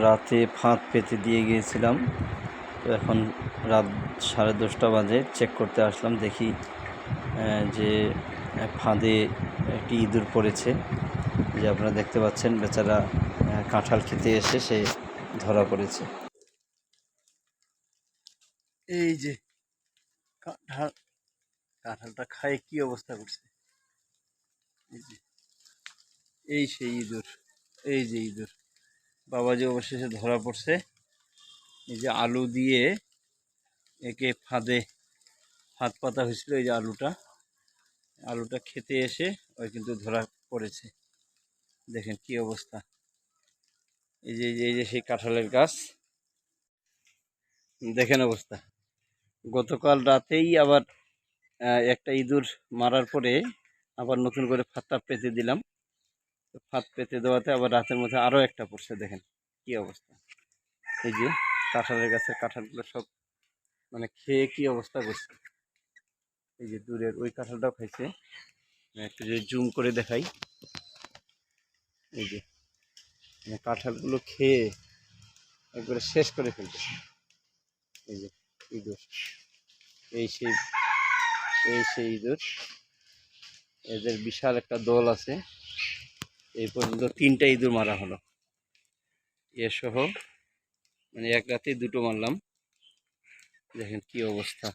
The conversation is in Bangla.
রাতে ফাঁদ পেতে দিয়ে গিয়েছিলাম। তো এখন রাত 10:30 বাজে, চেক করতে আসলাম, দেখি যে ফাঁদে একটি ইঁদুর পড়েছে। যে আপনারা দেখতে পাচ্ছেন, বেচারা কাঁঠাল খেতে এসে সে ধরা পড়েছে। এই যে কাঁঠালটা খায় কি অবস্থা করছে। এই সেই ইঁদুর, এই যে ইঁদুর বাবাজি অবশেষে ধরা পড়ছে। এই যে আলু দিয়ে একে ফাঁদ পাতা হয়েছিল, এই যে আলুটা খেতে এসে ওই কিন্তু ধরা পড়েছে। দেখেন কি অবস্থা। এই যে সেই কাঁঠালের গাছ, দেখেন অবস্থা। গতকাল রাতেই আবার একটা ইঁদুর মারার পরে আবার নতুন করে ফাঁদটা পেতে দিলাম। ফাঁদ পেতে দেওয়াতে আবার রাতের মধ্যে আরও একটা পড়ছে। দেখেন কি অবস্থা। এই যে কাঁঠালের গাছের কাঁঠালগুলো সব মানে খেয়ে কি অবস্থা করছে। এই যে দূরের ওই কাঁঠালটাও খাইছে। একটু যদি জুম করে দেখাই, এই যে কাঁঠালগুলো খেয়ে একবারে শেষ করে ফেলতেছে। এই যে ইঁদুর, এই সেই ইঁদুর, এদের বিশাল একটা দল আছে। এই পর্যন্ত 3টা ইঁদুর মারা হলো এ সহ, মানে এক রাতে 2টো মারলাম। দেখেন কি অবস্থা।